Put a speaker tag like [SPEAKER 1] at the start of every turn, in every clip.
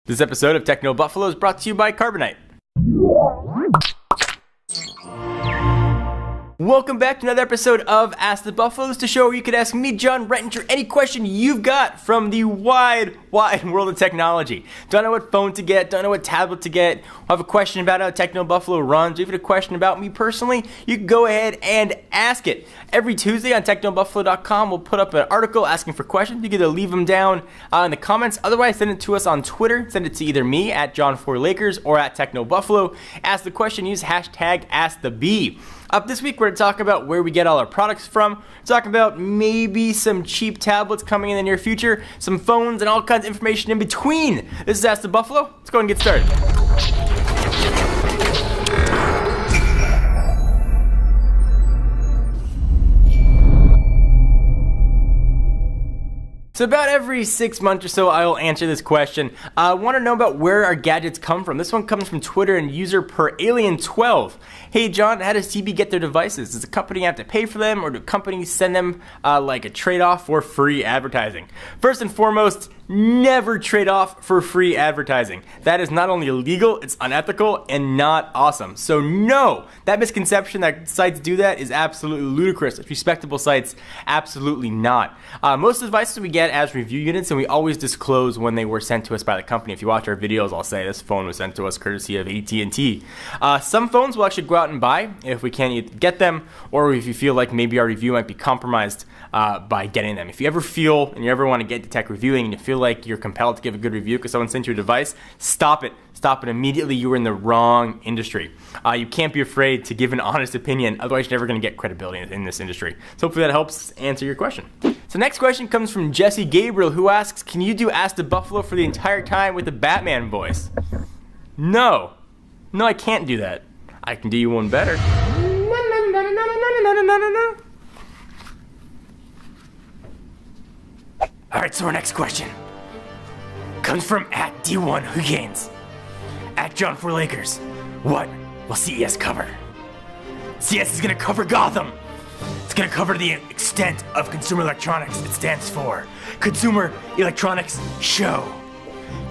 [SPEAKER 1] This episode of Techno Buffalo is brought to you by Carbonite. Welcome back to another episode of Ask the Buffaloes, the show where you can ask me, John Rettinger, any question you've got from the wide world of technology. Don't know what phone to get, don't know what tablet to get, have a question about how Techno Buffalo runs, or even a question about me personally, you can go ahead and ask it. Every Tuesday on TechnoBuffalo.com, we'll put up an article asking for questions. You can either leave them down in the comments, otherwise send it to us on Twitter. Send it to either me at John4Lakers or at TechnoBuffalo. Ask the question, use hashtag AskTheBee. Up this week, we're going to talk about where we get all our products from. We're talking about maybe some cheap tablets coming in the near future, some phones, and all kinds of information in between. This is Ask the Buffalo. Let's go ahead and get started. So about every 6 months or so, I will answer this question. I want to know about where our gadgets come from. This one comes from Twitter and user peralien12. Hey John, how does TB get their devices? Does the company have to pay for them, or do companies send them like a trade-off for free advertising? First and foremost, never trade off for free advertising. That is not only illegal, it's unethical and not awesome. So no, that misconception that sites do that is absolutely ludicrous. If respectable sites, absolutely not. Most of the devices we get as review units, and we always disclose when they were sent to us by the company. If you watch our videos, I'll say this phone was sent to us courtesy of AT&T. Some phones we'll actually go out and buy if we can't either get them, or if you feel like maybe our review might be compromised by getting them. If you ever feel and you ever want to get into tech reviewing and you feel like you're compelled to give a good review because someone sent you a device, stop it. Stop it immediately. You are in the wrong industry. You can't be afraid to give an honest opinion, otherwise you're never going to get credibility in this industry. So hopefully that helps answer your question. So next question comes from Jesse Gabriel, who asks, can you do Ask the Buffalo for the entire time with the Batman voice? No, I can't do that. I can do you one better. Alright, so our next question comes from at D1 Huggains. At John4Lakers, what will CES cover? CES is going to cover Gotham. It's going to cover the extent of consumer electronics. It stands for Consumer Electronics Show.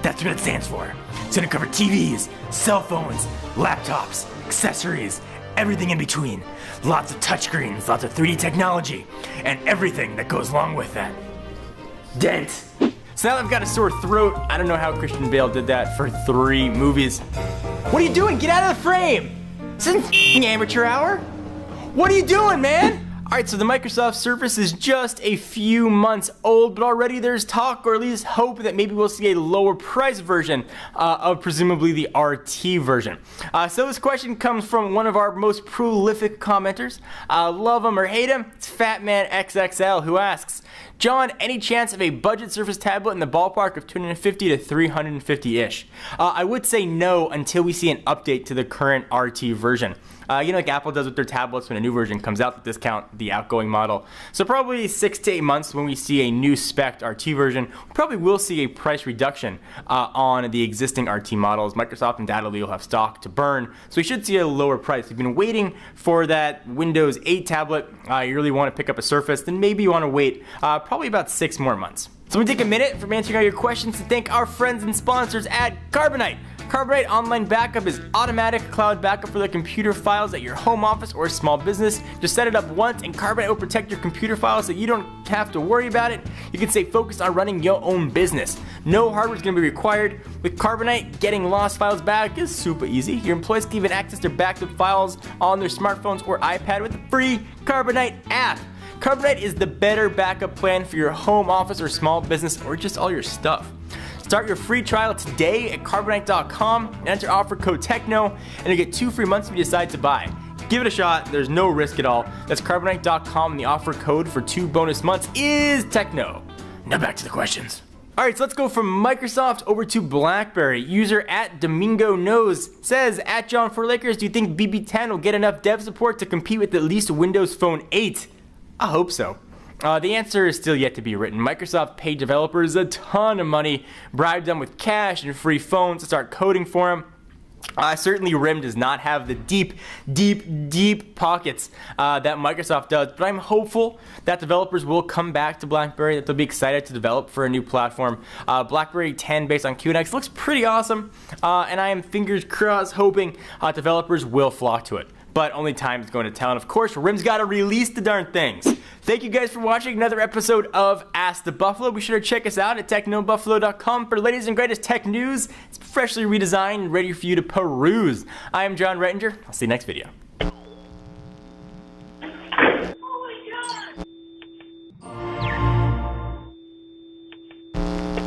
[SPEAKER 1] That's what it stands for. It's going to cover TVs, cell phones, laptops, accessories, everything in between. Lots of touchscreens, lots of 3D technology, and everything that goes along with that. Dent. So now that I've got a sore throat, I don't know how Christian Bale did that for 3 movies. What are you doing? Get out of the frame! This isn't amateur hour. What are you doing, man? Alright, so the Microsoft Surface is just a few months old, but already there's talk, or at least hope, that maybe we'll see a lower price version of presumably the RT version. So this question comes from one of our most prolific commenters. Love him or hate him, it's FatmanXXL, who asks, John, any chance of a budget Surface tablet in the ballpark of $250 to $350-ish? I would say no until we see an update to the current RT version. You know, like Apple does with their tablets when a new version comes out, to discount the outgoing model. So probably 6 to 8 months when we see a new spec RT version, we probably will see a price reduction on the existing RT models. Microsoft undoubtedly will have stock to burn, so we should see a lower price. If you've been waiting for that Windows 8 tablet, you really want to pick up a Surface, then maybe you want to wait probably about 6 more months. So we take a minute from answering all your questions to thank our friends and sponsors at Carbonite. Carbonite Online Backup is automatic cloud backup for the computer files at your home office or small business. Just set it up once and Carbonite will protect your computer files so you don't have to worry about it. You can stay focused on running your own business. No hardware is going to be required. With Carbonite, getting lost files back is super easy. Your employees can even access their backed up files on their smartphones or iPad with the free Carbonite app. Carbonite is the better backup plan for your home office or small business, or just all your stuff. Start your free trial today at Carbonite.com and enter offer code TECHNO, and you get 2 free months if you decide to buy. Give it a shot, there's no risk at all. That's Carbonite.com, and the offer code for 2 bonus months is TECHNO. Now back to the questions. Alright, so let's go from Microsoft over to BlackBerry. User at Domingo Knows says, at John4Lakers, do you think BB10 will get enough dev support to compete with at least Windows Phone 8? I hope so. The answer is still yet to be written. Microsoft paid developers a ton of money, bribed them with cash and free phones to start coding for them. Certainly RIM does not have the deep pockets that Microsoft does, but I'm hopeful that developers will come back to BlackBerry, that they'll be excited to develop for a new platform. BlackBerry 10 based on QNX looks pretty awesome, and I am fingers crossed hoping developers will flock to it. But only time is going to tell, and of course, RIM's got to release the darn things. Thank you guys for watching another episode of Ask the Buffalo. Be sure to check us out at technobuffalo.com for the latest and greatest tech news. It's freshly redesigned and ready for you to peruse. I am John Rettinger. I'll see you next video.